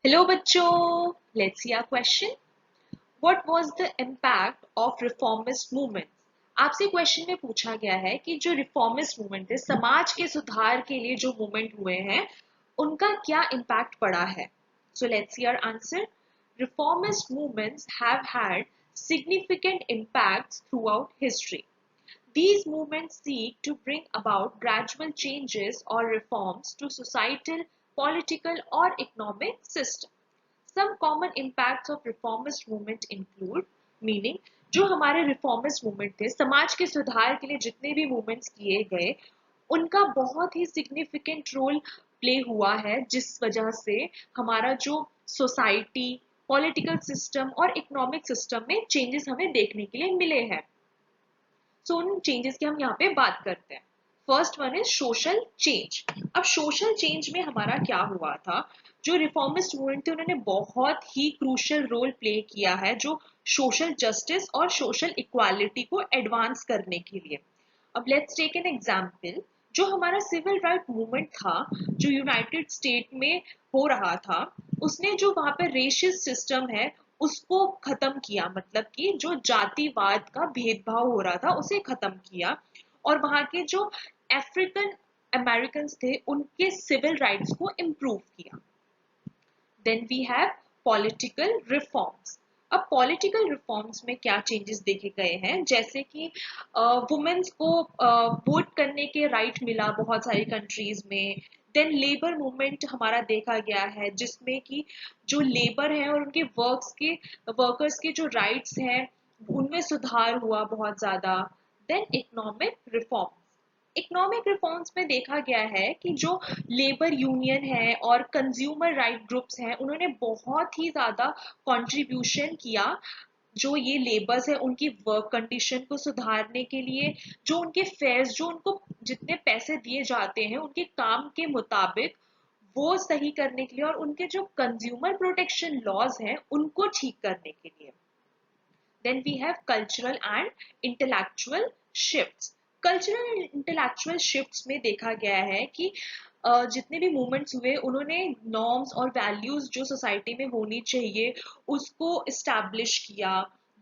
Hello बच्चों, let's see our question. What was the impact of reformist movement? आपसे question में पूछा गया है कि जो रिफॉर्मिस्ट मूवमेंट है, समाज के सुधार के लिए जो मूवमेंट हुए हैं, उनका क्या इम्पैक्ट पड़ा है. So let's see our answer. Reformist movements have had significant impacts throughout history. These movements seek to bring about gradual changes or reforms to societal, political, or economic system. Some common impacts of reformist movement include, meaning जो हमारे reformist movement थे, समाज के सुधार के लिए जितने भी मूवमेंट्स किए गए, उनका बहुत ही सिग्निफिकेंट रोल प्ले हुआ है, जिस वजह से हमारा जो सोसाइटी, पॉलिटिकल सिस्टम और इकोनॉमिक सिस्टम में चेंजेस हमें देखने के लिए मिले हैं. सो उन चेंजेस की हम यहाँ पे बात करते हैं. First one is social change. अब सोशल चेंज में हमारा क्या हुआ था? जो रिफॉर्मिस्ट मूवमेंट थे, उन्होंने बहुत ही क्रूशियल रोल प्ले किया है जो सोशल जस्टिस और सोशल इक्वालिटी को एडवांस करने के लिए. अब लेट्स टेक एन एग्जांपल. जो हमारा सिविल राइट मूवमेंट था, जो यूनाइटेड स्टेट में हो रहा था, उसने जो वहां पे रेशिस्ट सिस्टम है उसको खत्म किया. मतलब कि जो जातिवाद का भेदभाव हो रहा था उसे खत्म किया, और वहां के जो अफ्रीकन अमेरिकन थे उनके सिविल राइट्स को इम्प्रूव किया. Then we have political reforms. अब पॉलिटिकल रिफॉर्म्स में क्या चेंजेस देखे गए हैं? जैसे कि वुमेन्स को वोट करने के राइट मिला बहुत सारी कंट्रीज में. देन लेबर मूवमेंट हमारा देखा गया है, जिसमें कि जो लेबर है और उनके वर्कर्स के जो राइट्स हैं उनमें सुधार हुआ बहुत ज्यादा. Then economic reform. Economic reforms में देखा गया है कि जो लेबर यूनियन है और कंज्यूमर राइट ग्रुप्स हैं, उन्होंने बहुत ही ज्यादा कंट्रीब्यूशन किया. जो ये लेबर्स है उनकी वर्क कंडीशन को सुधारने के लिए, जो उनके फेयर्स, जो उनको जितने पैसे दिए जाते हैं उनके काम के मुताबिक वो सही करने के लिए, और उनके जो कंज्यूमर प्रोटेक्शन लॉज हैं उनको ठीक करने के लिए. Then we have cultural and intellectual shifts. Cultural and intellectual shifts में देखा गया है कि जितने भी मूवमेंट्स हुए, उन्होंने नॉर्म्स और वैल्यूज जो सोसाइटी में होनी चाहिए उसको इस्टेब्लिश किया.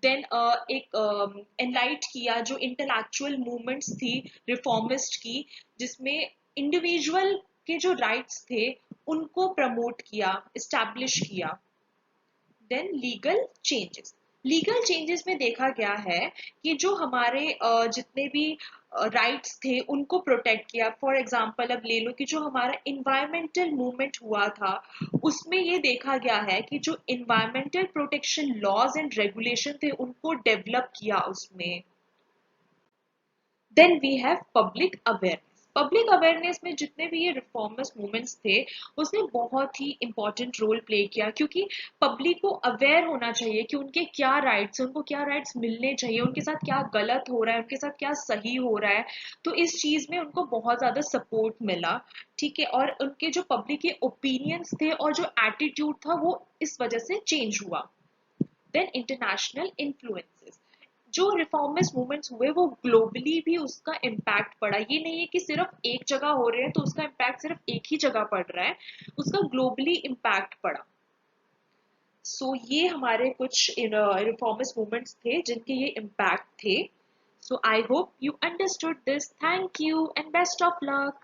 देन एक एनलाइट किया जो इंटेलेक्चुअल मूवमेंट्स थी रिफॉर्मिस्ट की, जिसमें इंडिविजुअल के जो राइट्स थे उनको प्रमोट किया, इस्टेब्लिश किया. Then legal changes. Legal changes में देखा गया है कि जो हमारे जितने भी राइट्स थे उनको प्रोटेक्ट किया. फॉर एग्जांपल अब ले लो कि जो हमारा इन्वायरमेंटल मूवमेंट हुआ था, उसमें ये देखा गया है कि जो environmental protection laws and regulation थे उनको डेवलप किया उसमें. Then we have public awareness. Public awareness में जितने भी ये रिफॉर्मिस्ट मूवमेंट्स थे, उसने बहुत ही इंपॉर्टेंट रोल प्ले किया, क्योंकि पब्लिक को अवेयर होना चाहिए कि उनके क्या राइट्स, उनको क्या राइट्स मिलने चाहिए, उनके साथ क्या गलत हो रहा है, उनके साथ क्या सही हो रहा है. तो इस चीज में उनको बहुत ज्यादा सपोर्ट मिला. ठीक है, और उनके जो पब्लिक के ओपिनियंस थे और जो एटीट्यूड था वो इस वजह से चेंज हुआ. Then international influences. जो रिफॉर्मिस्ट मूवमेंट्स हुए वो ग्लोबली भी उसका इम्पैक्ट पड़ा. ये नहीं है कि सिर्फ एक जगह हो रहे हैं तो उसका इम्पैक्ट सिर्फ एक ही जगह पड़ रहा है, उसका ग्लोबली इम्पैक्ट पड़ा. सो ये हमारे कुछ रिफॉर्मिस्ट मूवमेंट्स थे जिनके ये इम्पैक्ट थे. So I hope you understood this. Thank you and best of luck.